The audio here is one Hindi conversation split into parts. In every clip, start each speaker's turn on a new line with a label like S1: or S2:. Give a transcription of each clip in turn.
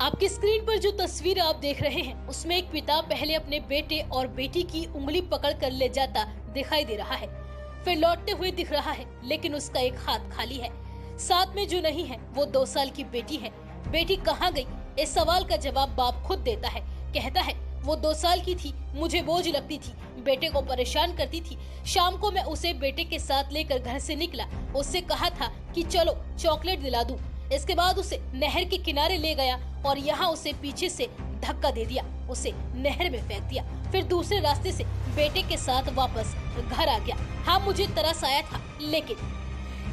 S1: आपकी स्क्रीन पर जो तस्वीर आप देख रहे हैं उसमें एक पिता पहले अपने बेटे और बेटी की उंगली पकड़ कर ले जाता दिखाई दे रहा है, फिर लौटते हुए दिख रहा है, लेकिन उसका एक हाथ खाली है। साथ में जो नहीं है वो 2 साल की बेटी है। बेटी कहाँ गई, इस सवाल का जवाब बाप खुद देता है। कहता है वो 2 साल की थी, मुझे बोझ लगती थी, बेटे को परेशान करती थी। शाम को मैं उसे बेटे के साथ लेकर घर से निकला, उससे कहा था कि चलो चॉकलेट दिला दूं। इसके बाद उसे नहर के किनारे ले गया और यहाँ उसे पीछे से धक्का दे दिया, उसे नहर में फेंक दिया। फिर दूसरे रास्ते से बेटे के साथ वापस घर आ गया। हाँ, मुझे तरस आया था, लेकिन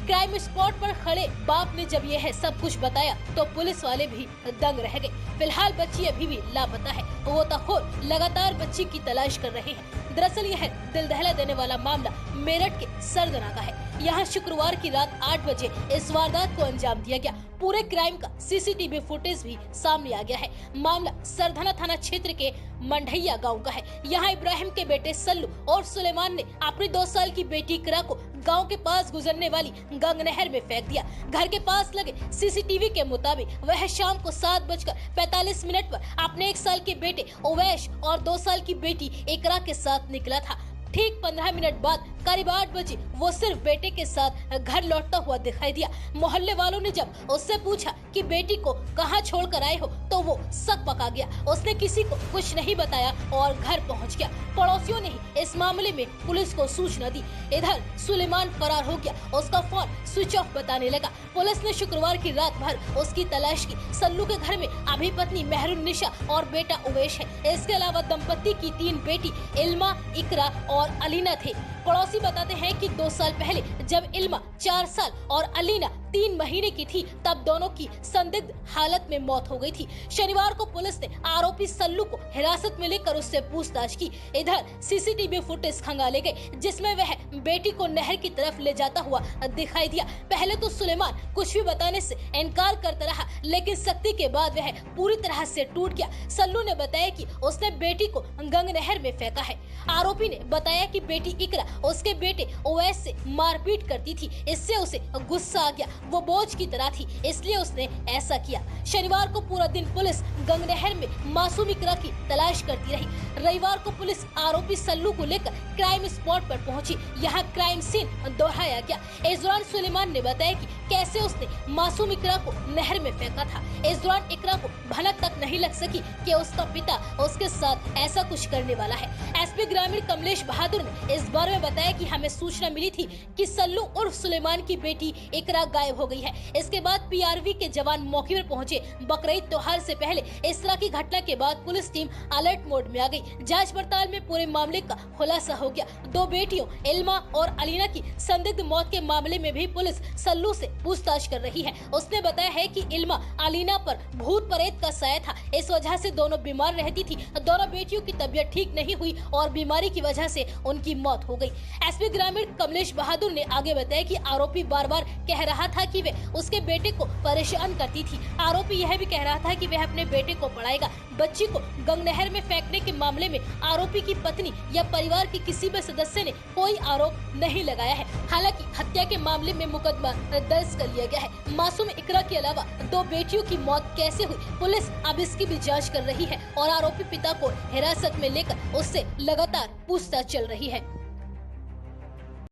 S1: क्राइम स्पॉट पर खड़े बाप ने जब यह सब कुछ बताया तो पुलिस वाले भी दंग रह गए। फिलहाल बच्ची अभी भी लापता है। वो तखोर लगातार बच्ची की तलाश कर रहे हैं। दरअसल यह दिल दहला देने वाला मामला मेरठ के सरदना का है। यहाँ शुक्रवार की रात 8 बजे इस वारदात को अंजाम दिया गया। पूरे क्राइम का सीसीटीवी फुटेज भी सामने आ गया है। मामला सरधना थाना क्षेत्र के मंढैया गांव का है। यहाँ इब्राहिम के बेटे सल्लू और सुलेमान ने अपनी 2 साल की बेटी इकरा को गांव के पास गुजरने वाली गंग नहर में फेंक दिया। घर के पास लगे सीसीटीवी के मुताबिक वह शाम को 7:45 पर अपने 1 साल के बेटे उवैश और 2 साल की बेटी इकरा के साथ निकला था। ठीक 15 मिनट बाद करीब 8 बजे वो सिर्फ बेटे के साथ घर लौटता हुआ दिखाई दिया। मोहल्ले वालों ने जब उससे पूछा कि बेटी को कहां छोड़कर आए हो तो वो सक पका गया। उसने किसी को कुछ नहीं बताया और घर पहुंच गया। पड़ोसियों ने ही इस मामले में पुलिस को सूचना दी। इधर सुलेमान फरार हो गया, उसका फोन स्विच ऑफ बताने लगा। पुलिस ने शुक्रवार की रात भर उसकी तलाश की। सल्लू के घर में अभी पत्नी मेहरुन्निसा और बेटा उवैश है। इसके अलावा दंपति की 3 बेटी इल्मा, इकरा और अलीना थे। पड़ोसी बताते हैं कि 2 साल पहले जब इल्मा 4 साल और अलीना 3 महीने की थी तब दोनों की संदिग्ध हालत में मौत हो गई थी। शनिवार को पुलिस ने आरोपी सल्लू को हिरासत में लेकर उससे पूछताछ की। इधर सीसीटीवी फुटेज खंगाले गए जिसमें वह बेटी को नहर की तरफ ले जाता हुआ दिखाई दिया। पहले तो सुलेमान कुछ भी बताने से इनकार करता रहा, लेकिन सख्ती के बाद वह पूरी तरह से टूट गया। सल्लू ने बताया कि उसने बेटी को गंग नहर में फेंका है। आरोपी ने बताया कि बेटी इकरा उसके बेटे ओवैस से मारपीट करती थी, इससे उसे गुस्सा आ गया। वो बोझ की तरह थी, इसलिए उसने ऐसा किया। शनिवार को पूरा दिन पुलिस गंग नहर में मासूम इकरा की तलाश करती रही। रविवार को पुलिस आरोपी सल्लू को लेकर क्राइम स्पॉट पर पहुंची। यहाँ क्राइम सीन दोहराया गया। इस दौरान सुलेमान ने बताया कि कैसे उसने मासूम इकरा को नहर में फेंका था। इस दौरान इकरा को भनक तक नहीं लग सकी कि उसका पिता उसके साथ ऐसा कुछ करने वाला है। एसपी ग्रामीण कमलेश बहादुर ने इस बारे में बताया कि हमें सूचना मिली थी कि सल्लू उर्फ सुलेमान की बेटी इकरा गायब हो गई है। इसके बाद पीआरवी के जवान मौके पर पहुंचे। बकरीद त्योहार से पहले इस तरह की घटना के बाद पुलिस टीम अलर्ट मोड में आ गई। जांच पड़ताल में पूरे मामले का खुलासा हो गया। 2 बेटियों इल्मा और अलीना की संदिग्ध मौत के मामले में भी पुलिस सल्लू से पूछताछ कर रही है। उसने बताया है कि इल्मा अलीना पर भूत प्रेत का साया था, इस वजह से दोनों बीमार रहती थी। दोनों बेटियों की तबीयत ठीक नहीं हुई और बीमारी की वजह से उनकी मौत हो गई। एसपी ग्रामीण कमलेश बहादुर ने आगे बताया कि आरोपी बार-बार कह रहा था कि वह उसके बेटे को परेशान करती थी। आरोपी यह भी कह रहा था कि वह अपने बेटे को पढ़ाएगा। बच्ची को गंग नहर में फेंकने के मामले में आरोपी की पत्नी या परिवार के किसी भी सदस्य ने कोई आरोप नहीं लगाया है। हालांकि हत्या के मामले में मुकदमा दर्ज कर लिया गया है। मासूम इकरा के अलावा 2 बेटियों की मौत कैसे हुई, पुलिस अब इसकी भी जांच कर रही है और आरोपी पिता को हिरासत में लेकर उससे लगातार पूछताछ चल रही है।